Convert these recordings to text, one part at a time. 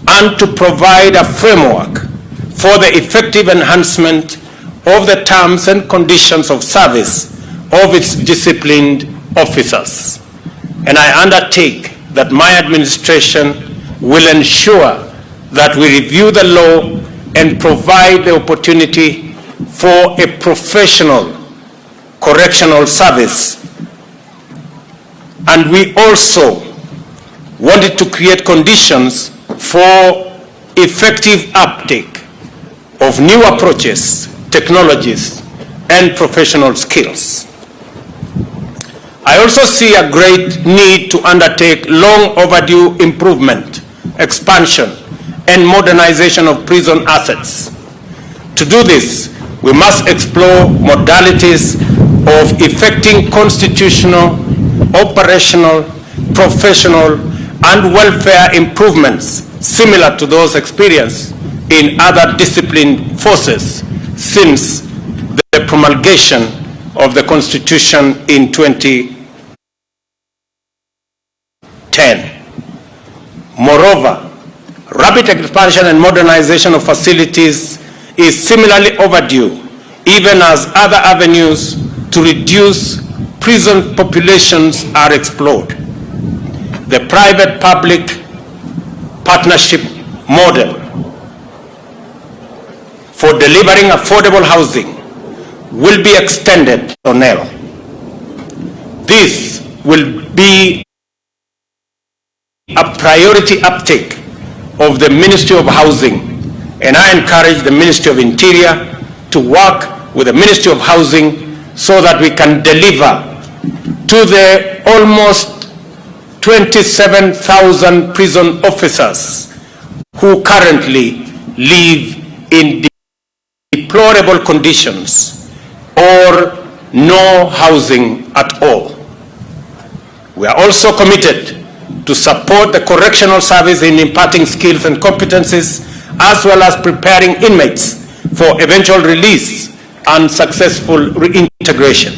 and to provide a framework for the effective enhancement of the terms and conditions of service of its disciplined officers. And I undertake that my administration will ensure that we review the law and provide the opportunity for a professional correctional service. And we also wanted to create conditions for effective uptake of new approaches, technologies, and professional skills. I also see a great need to undertake long overdue improvement, expansion, and modernization of prison assets. To do this, we must explore modalities of effecting constitutional, operational, professional, and welfare improvements similar to those experienced in other disciplined forces since the promulgation of the Constitution in 2010. Moreover, rapid expansion and modernization of facilities is similarly overdue, even as other avenues to reduce prison populations are explored. The private-public partnership model for delivering affordable housing will be extended to NEL. This will be a priority uptake of the Ministry of Housing, and I encourage the Ministry of Interior to work with the Ministry of Housing so that we can deliver to the almost 27,000 prison officers who currently live in deplorable conditions or no housing at all. We are also committed to support the correctional service in imparting skills and competencies, as well as preparing inmates for eventual release and successful reintegration.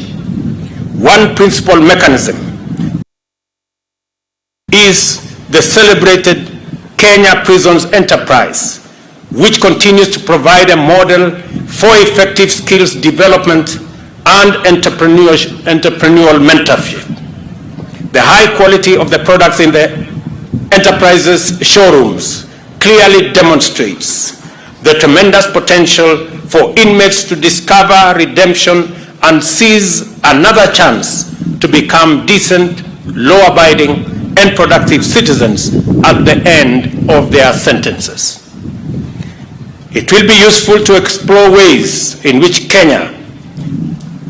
One principal mechanism is the celebrated Kenya Prisons Enterprise, which continues to provide a model for effective skills development and entrepreneurial mentorship. The high quality of the products in the enterprise's showrooms clearly demonstrates the tremendous potential for inmates to discover redemption and seize another chance to become decent, law-abiding, and productive citizens at the end of their sentences. It will be useful to explore ways in which Kenya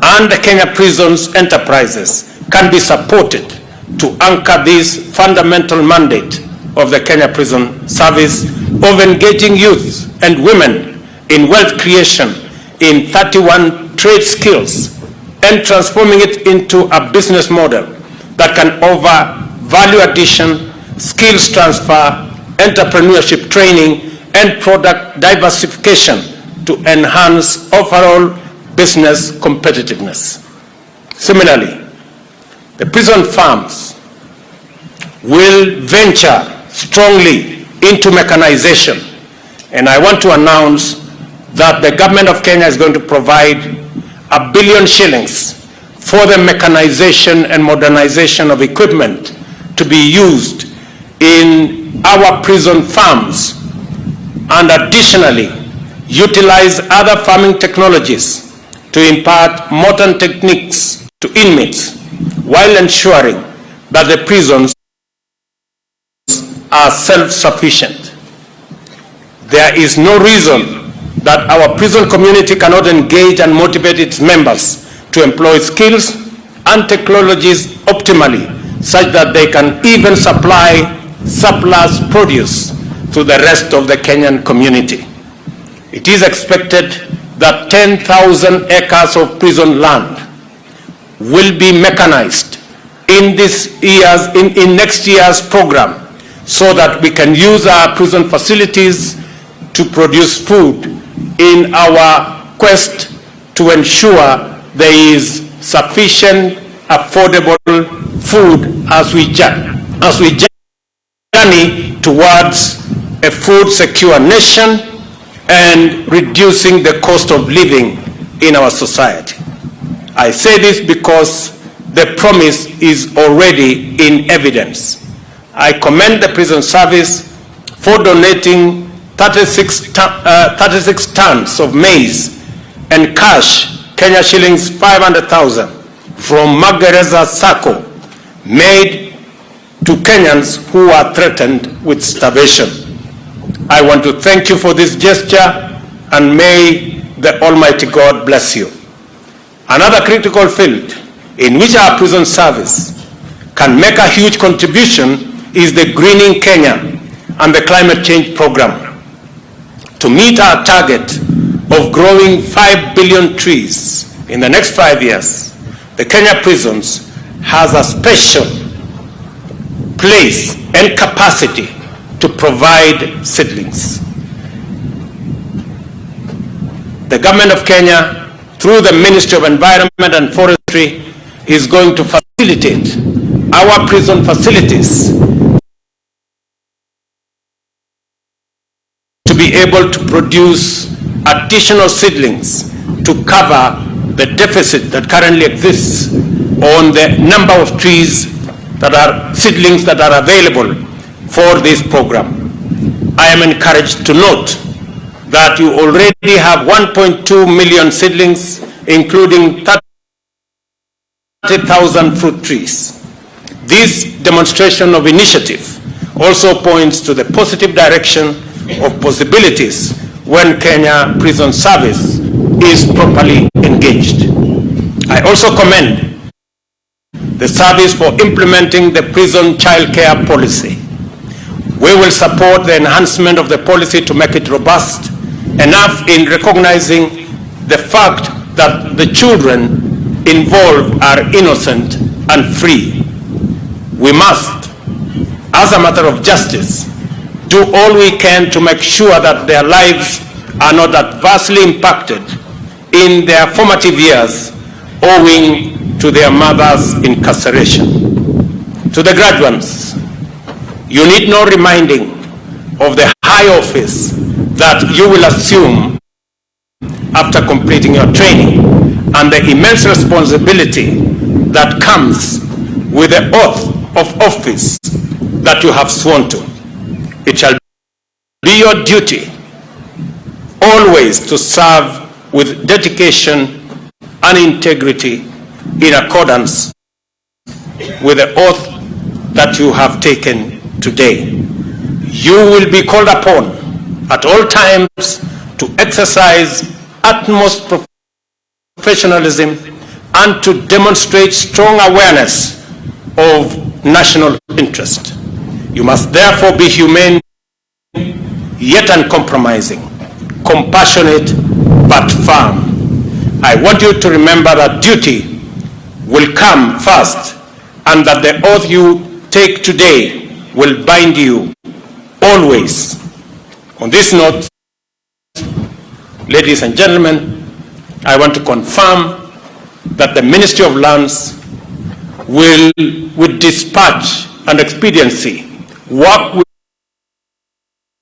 and the Kenya Prisons Enterprises can be supported to anchor this fundamental mandate of the Kenya Prison Service of engaging youth and women in wealth creation in 31 trade skills and transforming it into a business model that can offer value addition, skills transfer, entrepreneurship training, and product diversification to enhance overall business competitiveness. Similarly, the prison firms will venture strongly into mechanization, and I want to announce that the government of Kenya is going to provide 1 billion shillings for the mechanization and modernization of equipment to be used in our prison farms, and additionally utilize other farming technologies to impart modern techniques to inmates while ensuring that the prisons are self-sufficient. There is no reason that our prison community cannot engage and motivate its members to employ skills and technologies optimally, such that they can even supply surplus produce to the rest of the Kenyan community. It is expected that 10,000 acres of prison land will be mechanized in next year's program, so that we can use our prison facilities to produce food in our quest to ensure there is sufficient, affordable food as we journey towards a food secure nation and reducing the cost of living in our society. I say this because the promise is already in evidence. I commend the prison service for donating 36 tons of maize and cash, Kenya shillings 500,000, from Magereza Sacco, made to Kenyans who are threatened with starvation. I want to thank you for this gesture, and may the Almighty God bless you. Another critical field in which our prison service can make a huge contribution is the Greening Kenya and the climate change program. To meet our target of growing 5 billion trees in the next 5 years, the Kenya prisons has a special place and capacity to provide seedlings. The government of Kenya, through the Ministry of Environment and Forestry, is going to facilitate our prison facilities to be able to produce additional seedlings to cover the deficit that currently exists on the number of trees that are seedlings that are available for this program. I am encouraged to note that you already have 1.2 million seedlings, including 30,000 fruit trees. This demonstration of initiative also points to the positive direction of possibilities when Kenya Prison Service is properly engaged. I also commend the service for implementing the prison child care policy. We will support the enhancement of the policy to make it robust enough in recognizing the fact that the children involved are innocent and free. We must, as a matter of justice, do all we can to make sure that their lives are not adversely impacted in their formative years owing to their mother's incarceration. To the graduates, you need no reminding of the high office that you will assume after completing your training and the immense responsibility that comes with the oath of office that you have sworn to. It shall be your duty always to serve with dedication and integrity in accordance with the oath that you have taken today. You will be called upon at all times to exercise utmost professionalism and to demonstrate strong awareness of national interest. You must therefore be humane yet uncompromising, compassionate but firm. I want you to remember that duty will come first, and that the oath you take today will bind you always. On this note, ladies and gentlemen, I want to confirm that the Ministry of Lands will, with dispatch and expediency, work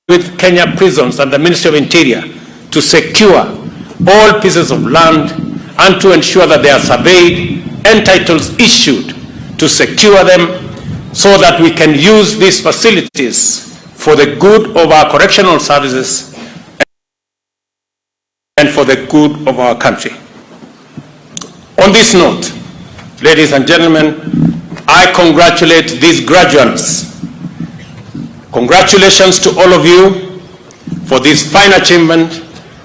with Kenya Prisons and the Ministry of Interior to secure all pieces of land and to ensure that they are surveyed and titles issued to secure them so that we can use these facilities for the good of our correctional services and for the good of our country. On this note, ladies and gentlemen, I congratulate these graduates. Congratulations to all of you for this fine achievement,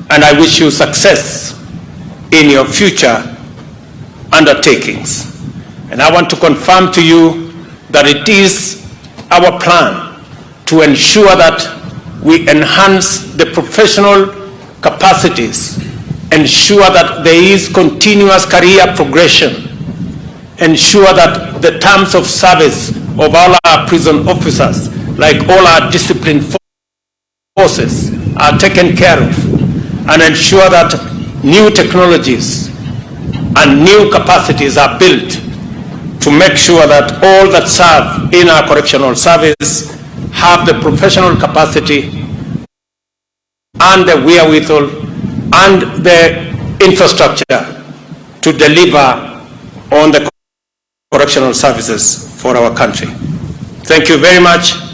and I wish you success in your future undertakings. And I want to confirm to you that it is our plan to ensure that we enhance the professional capacities, ensure that there is continuous career progression, ensure that the terms of service of all our prison officers, like all our disciplined forces, are taken care of, and ensure that new technologies and new capacities are built to make sure that all that serve in our correctional service have the professional capacity and the wherewithal and the infrastructure to deliver on the correctional services for our country. Thank you very much.